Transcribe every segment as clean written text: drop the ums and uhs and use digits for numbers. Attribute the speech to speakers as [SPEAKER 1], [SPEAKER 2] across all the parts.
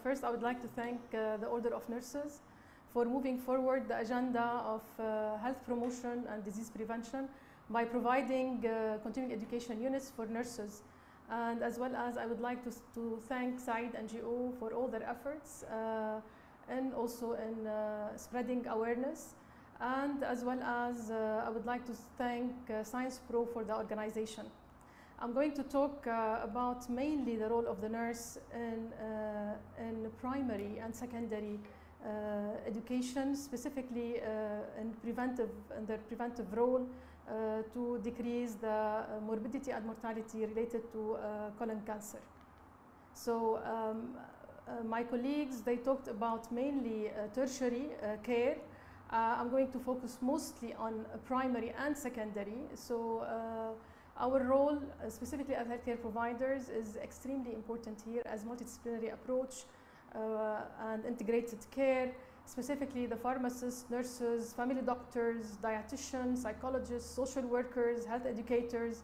[SPEAKER 1] First, I would like to thank the Order of Nurses for moving forward the agenda of health promotion and disease prevention by providing continuing education units for nurses. And as well as I would like to thank SAID NGO for all their efforts and also in spreading awareness. And as well as I would like to thank Science Pro for the organization. I'm going to talk about mainly the role of the nurse in primary and secondary education, specifically in their preventive role to decrease the morbidity and mortality related to colon cancer. So my colleagues, they talked about mainly tertiary care. I'm going to focus mostly on primary and secondary. So our role, specifically as healthcare providers, is extremely important here as multidisciplinary approach and integrated care, specifically the pharmacists, nurses, family doctors, dietitians, psychologists, social workers, health educators.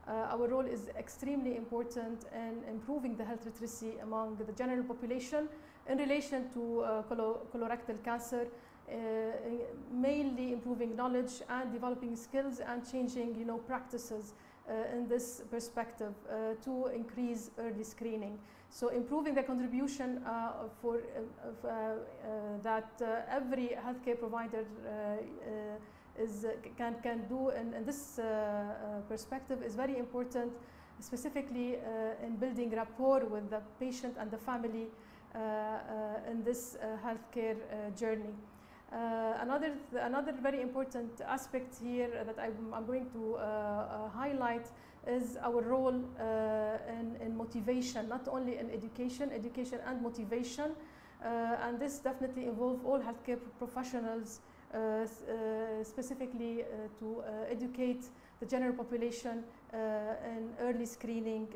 [SPEAKER 1] Our role is extremely important in improving the health literacy among the general population in relation to colorectal cancer, mainly improving knowledge and developing skills and changing, practices in this perspective to increase early screening. So improving the contribution that every healthcare provider can do in this perspective is very important, specifically in building rapport with the patient and the family in this healthcare journey. Another very important aspect here that I'm going to highlight is our role in motivation, not only in education and motivation. And this definitely involves all healthcare professionals, specifically to educate the general population in early screening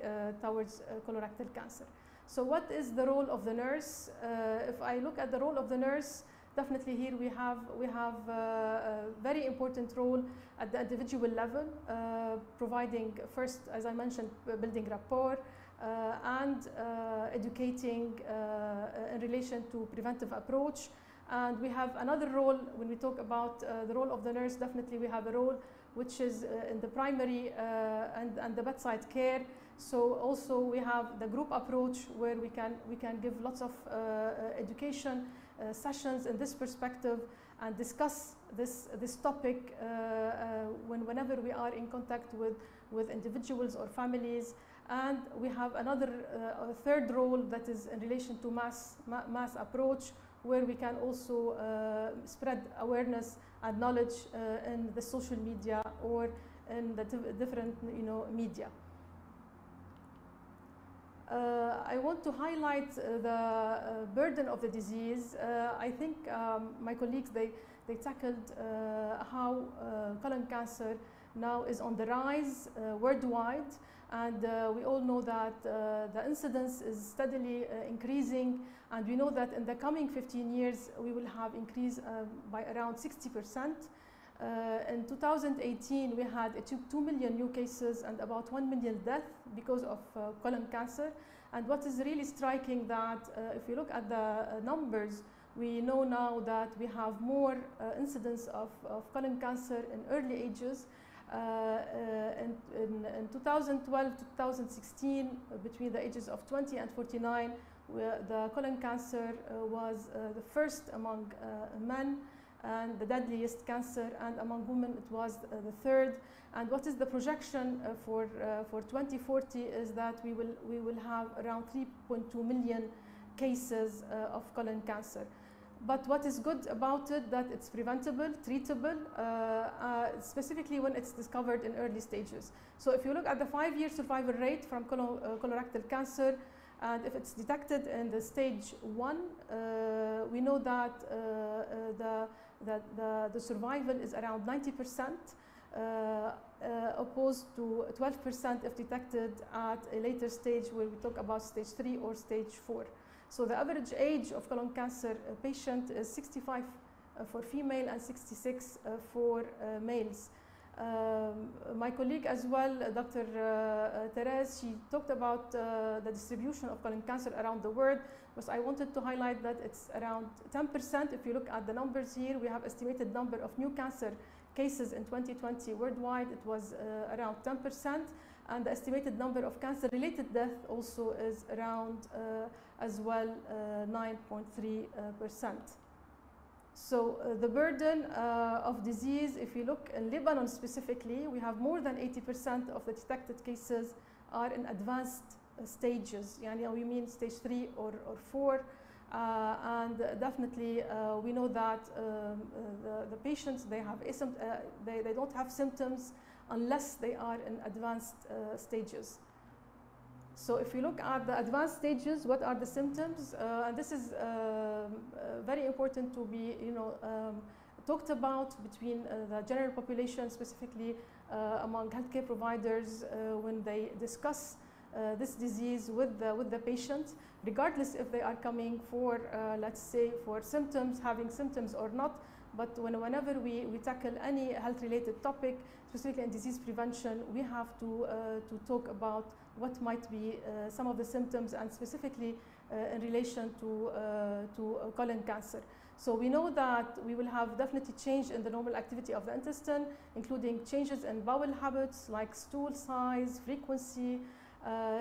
[SPEAKER 1] towards colorectal cancer. So what is the role of the nurse? If I look at the role of the nurse, definitely here we have a very important role at the individual level, providing first, as I mentioned, building rapport and educating in relation to preventive approach. And we have another role when we talk about the role of the nurse. Definitely we have a role which is in the primary and the bedside care. So also we have the group approach where we can give lots of education sessions in this perspective and discuss this topic whenever we are in contact with individuals or families. And we have another third role that is in relation to mass approach, where we can also spread awareness and knowledge in the social media or in the different media. I want to highlight the burden of the disease. I think my colleagues, they tackled how colon cancer now is on the rise worldwide, and we all know that the incidence is steadily increasing, and we know that in the coming 15 years we will have increased by around 60%. In 2018, we had 2 million new cases and about 1 million deaths because of colon cancer. And what is really striking that if you look at the numbers, we know now that we have more incidence of colon cancer in early ages. In 2012 to 2016, between the ages of 20 and 49, the colon cancer was the first among men and the deadliest cancer, and among women it was the third. And what is the projection for 2040 is that we will have around 3.2 million cases of colon cancer. But what is good about it, that it's preventable, treatable, specifically when it's discovered in early stages. So if you look at the 5-year survival rate from colorectal cancer, and if it's detected in the stage 1, we know that the survival is around 90%, opposed to 12% if detected at a later stage, where we talk about stage 3 or stage 4. So the average age of colon cancer patient is 65 for female and 66 for males. My colleague as well, Dr. Therese, she talked about the distribution of colon cancer around the world, but I wanted to highlight that it's around 10%. If you look at the numbers here, we have estimated number of new cancer cases in 2020 worldwide. It was around 10%, and the estimated number of cancer-related death also is around as well 9.3%. So the burden of disease, if you look in Lebanon specifically, we have more than 80% of the detected cases are in advanced stages. We mean stage 3 or 4. And definitely we know that the patients, they don't have symptoms unless they are in advanced stages. So if you look at the advanced stages, what are the symptoms? And this is very important to be talked about between the general population, specifically among healthcare providers when they discuss this disease with the patient, regardless if they are coming for, let's say, for symptoms, having symptoms or not. But whenever we tackle any health-related topic, specifically in disease prevention, we have to talk about what might be some of the symptoms, and specifically in relation to colon cancer. So we know that we will have definitely change in the normal activity of the intestine, including changes in bowel habits like stool size, frequency.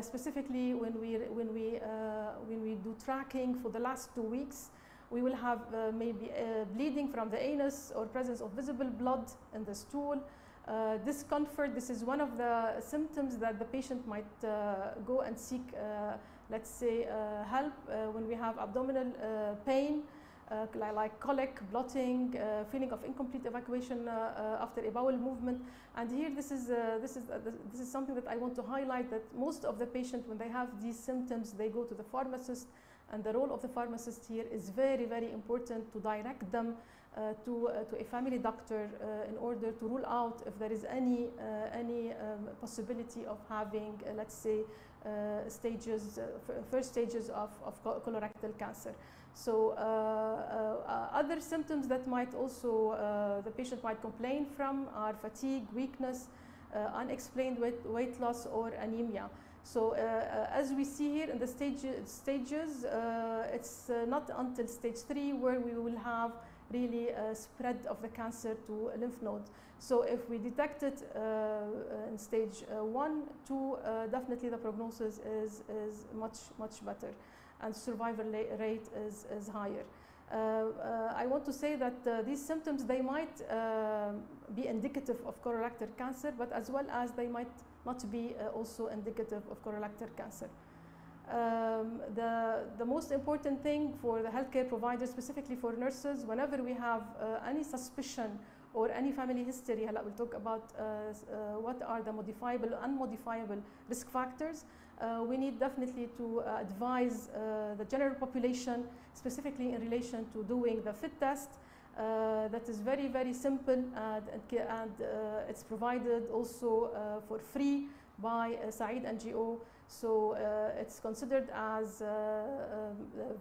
[SPEAKER 1] Specifically, when we do tracking for the last 2 weeks, we will have maybe bleeding from the anus or presence of visible blood in the stool. Discomfort, this is one of the symptoms that the patient might go and seek, let's say, help when we have abdominal pain, like colic, bloating, feeling of incomplete evacuation after a bowel movement. And here, this is something that I want to highlight, that most of the patients, when they have these symptoms, they go to the pharmacist, and the role of the pharmacist here is very, very important to direct them to a family doctor in order to rule out if there is any possibility of having, let's say, first stages of colorectal cancer. So other symptoms that might also the patient might complain from are fatigue, weakness, unexplained weight loss, or anemia. So as we see here in the stages, it's not until stage 3 where we will have really a spread of the cancer to lymph nodes. So if we detect it in stage 1, 2, definitely the prognosis is much better, and survival rate is higher. I want to say that these symptoms, they might be indicative of colorectal cancer, but as well as they might not be also indicative of colorectal cancer. The most important thing for the healthcare providers, specifically for nurses, whenever we have any suspicion or any family history, we'll talk about what are the modifiable, unmodifiable risk factors. We need definitely to advise the general population, specifically in relation to doing the FIT test. That is very, very simple, and it's provided also for free by Said NGO. So it's considered as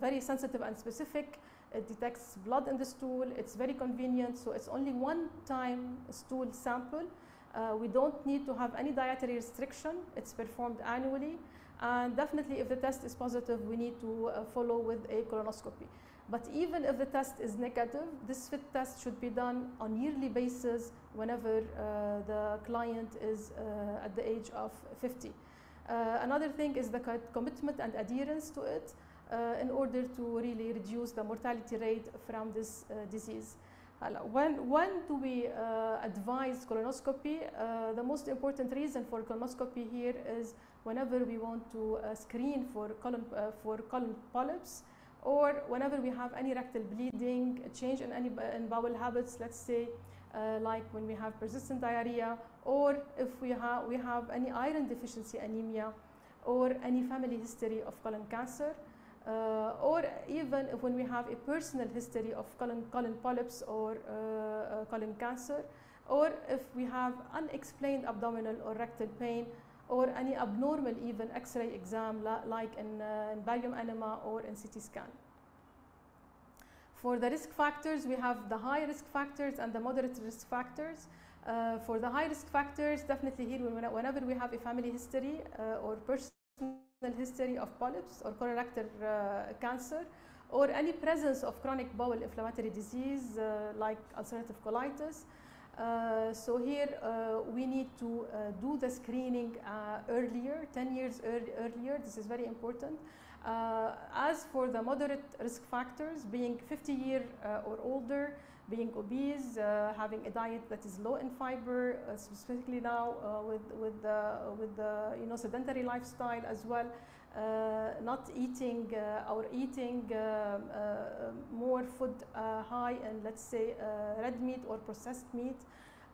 [SPEAKER 1] very sensitive and specific. It detects blood in the stool. It's very convenient. So it's only one-time stool sample. We don't need to have any dietary restriction. It's performed annually. And definitely, if the test is positive, we need to follow with a colonoscopy. But even if the test is negative, this FIT test should be done on yearly basis whenever the client is at the age of 50. Another thing is the commitment and adherence to it in order to really reduce the mortality rate from this disease. When do we advise colonoscopy? The most important reason for colonoscopy here is whenever we want to screen for colon polyps, or whenever we have any rectal bleeding, a change in bowel habits, let's say, like when we have persistent diarrhea, or if we have any iron deficiency anemia, or any family history of colon cancer, or even if when we have a personal history of colon polyps or colon cancer, or if we have unexplained abdominal or rectal pain, or any abnormal even X-ray exam like in barium enema or in CT scan. For the risk factors, we have the high risk factors and the moderate risk factors. For the high risk factors, definitely here, whenever we have a family history or personal history of polyps or colorectal cancer, or any presence of chronic bowel inflammatory disease like ulcerative colitis. So here we need to do the screening earlier, 10 years earlier. This is very important. As for the moderate risk factors, being 50 years or older, being obese, having a diet that is low in fiber, specifically now with the sedentary lifestyle as well, not eating or eating more food high in, let's say, red meat or processed meat,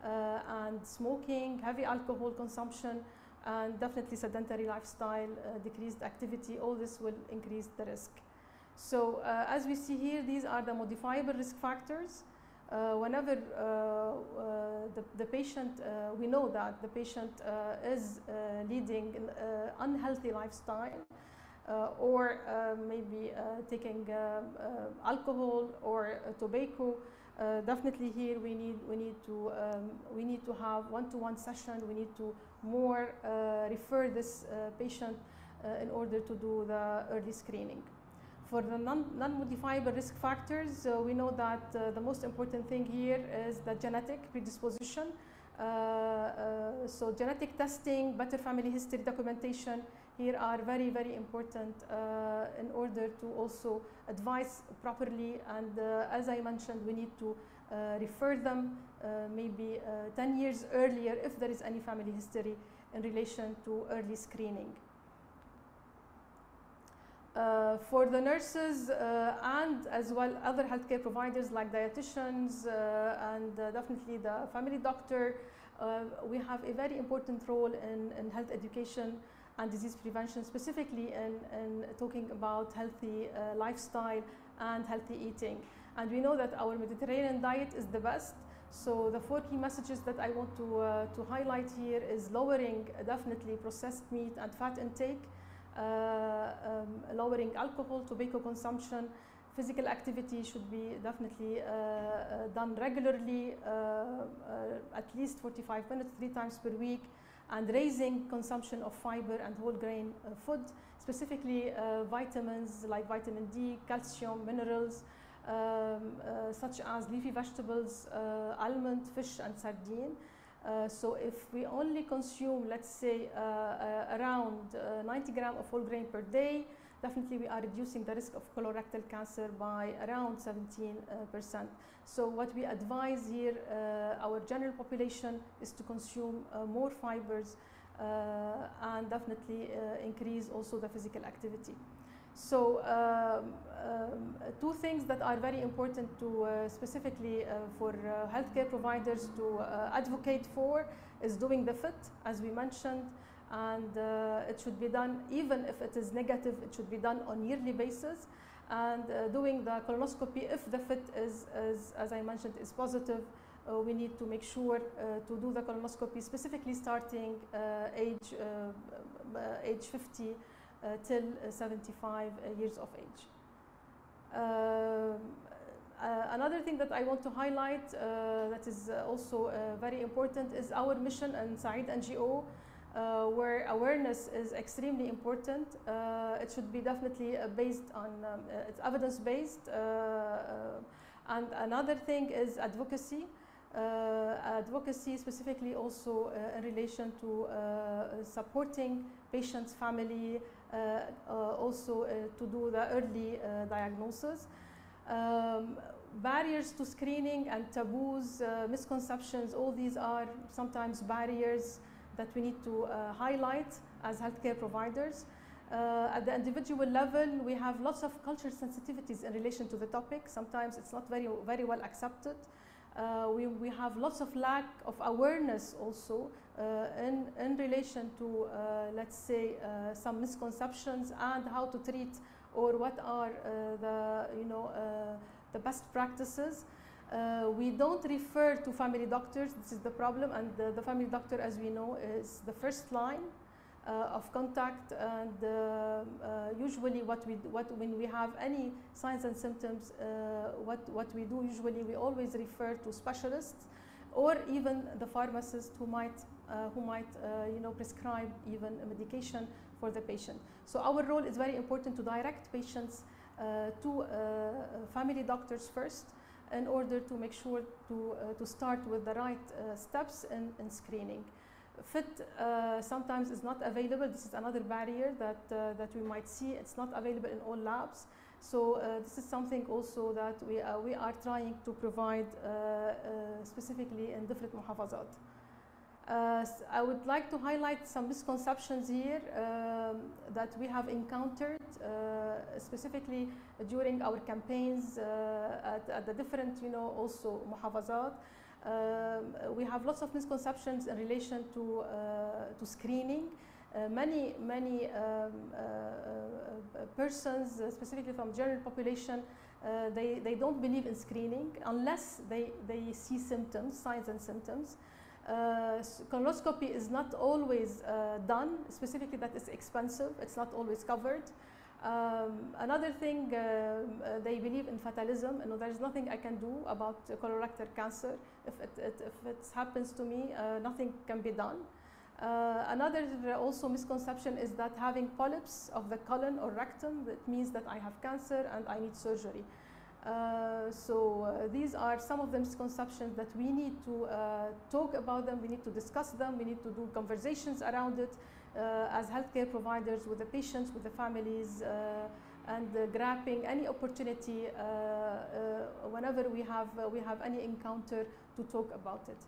[SPEAKER 1] and smoking, heavy alcohol consumption, and definitely sedentary lifestyle, decreased activity, all this will increase the risk. So as we see here, these are the modifiable risk factors. Whenever the patient, we know that the patient is leading an unhealthy lifestyle, or maybe taking alcohol or tobacco, definitely here we need to have one-to-one session. We need to more refer this patient in order to do the early screening. For the non-modifiable risk factors, we know that the most important thing here is the genetic predisposition. So genetic testing, better family history documentation here are very, very important in order to also advise properly. And as I mentioned, we need to refer them maybe 10 years earlier if there is any family history in relation to early screening. For the nurses and as well other healthcare providers like dietitians and definitely the family doctor, we have a very important role in health education and disease prevention, specifically in talking about healthy lifestyle and healthy eating. And we know that our Mediterranean diet is the best. So the 4 key messages that I want to highlight here is lowering definitely processed meat and fat intake, lowering alcohol, tobacco consumption. Physical activity should be definitely done regularly, at least 45 minutes, 3 times per week, and raising consumption of fiber and whole grain food, specifically vitamins like vitamin D, calcium, minerals, such as leafy vegetables, almond, fish, and sardine. So if we only consume, let's say, around 90 grams of whole grain per day, definitely we are reducing the risk of colorectal cancer by around 17%. So what we advise here, our general population, is to consume more fibers and definitely increase also the physical activity. So 2 things that are very important to specifically for healthcare providers to advocate for is doing the FIT, as we mentioned, and it should be done, even if it is negative, it should be done on yearly basis, and doing the colonoscopy if the FIT is, as I mentioned, is positive. We need to make sure to do the colonoscopy, specifically starting age 50 till 75 years of age. Another thing that I want to highlight that is also very important is our mission inside NGO, where awareness is extremely important. It should be definitely based on, it's evidence-based. And another thing is advocacy. Advocacy specifically also in relation to supporting patients' family, also to do the early diagnosis. Barriers to screening and taboos, misconceptions, all these are sometimes barriers that we need to highlight as healthcare providers. At the individual level, we have lots of cultural sensitivities in relation to the topic. Sometimes it's not very well accepted. We have lots of lack of awareness also in relation to, let's say, some misconceptions and how to treat, or what are the best practices. We don't refer to family doctors. This is the problem, and the family doctor, as we know, is the first line of contact. And usually, when we have any signs and symptoms, what we do usually, we always refer to specialists or even the pharmacist who might prescribe even a medication for the patient. So our role is very important to direct patients to family doctors first, in order to make sure to start with the right steps in screening. FIT sometimes is not available. This is another barrier that we might see. It's not available in all labs. So this is something also that we are trying to provide specifically in different muhafazat. I would like to highlight some misconceptions here that we have encountered specifically during our campaigns at the different, also muhafazat. We have lots of misconceptions in relation to screening. Many persons, specifically from general population, they don't believe in screening unless they see symptoms, signs and symptoms. Colonoscopy is not always done, specifically that is expensive, it's not always covered. Another thing, they believe in fatalism, and there is nothing I can do about colorectal cancer. If it happens to me, nothing can be done. Another also misconception is that having polyps of the colon or rectum, that means that I have cancer and I need surgery. These are some of the misconceptions that we need to talk about them, we need to discuss them, we need to do conversations around it as healthcare providers with the patients, with the families, and grabbing any opportunity whenever we have any encounter to talk about it.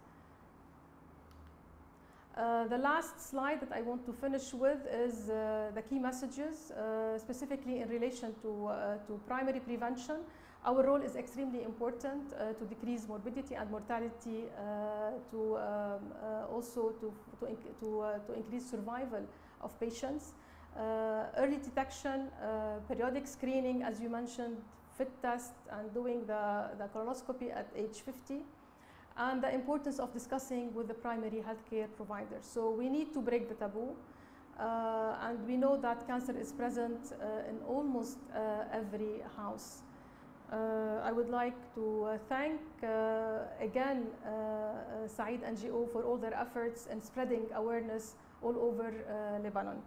[SPEAKER 1] The last slide that I want to finish with is the key messages, specifically in relation to primary prevention. Our role is extremely important to decrease morbidity and mortality, also to increase survival of patients. Early detection, periodic screening, as you mentioned, FIT test, and doing the colonoscopy at age 50. And the importance of discussing with the primary healthcare providers. So we need to break the taboo, and we know that cancer is present in almost every house. I would like to thank again Said NGO for all their efforts in spreading awareness all over Lebanon.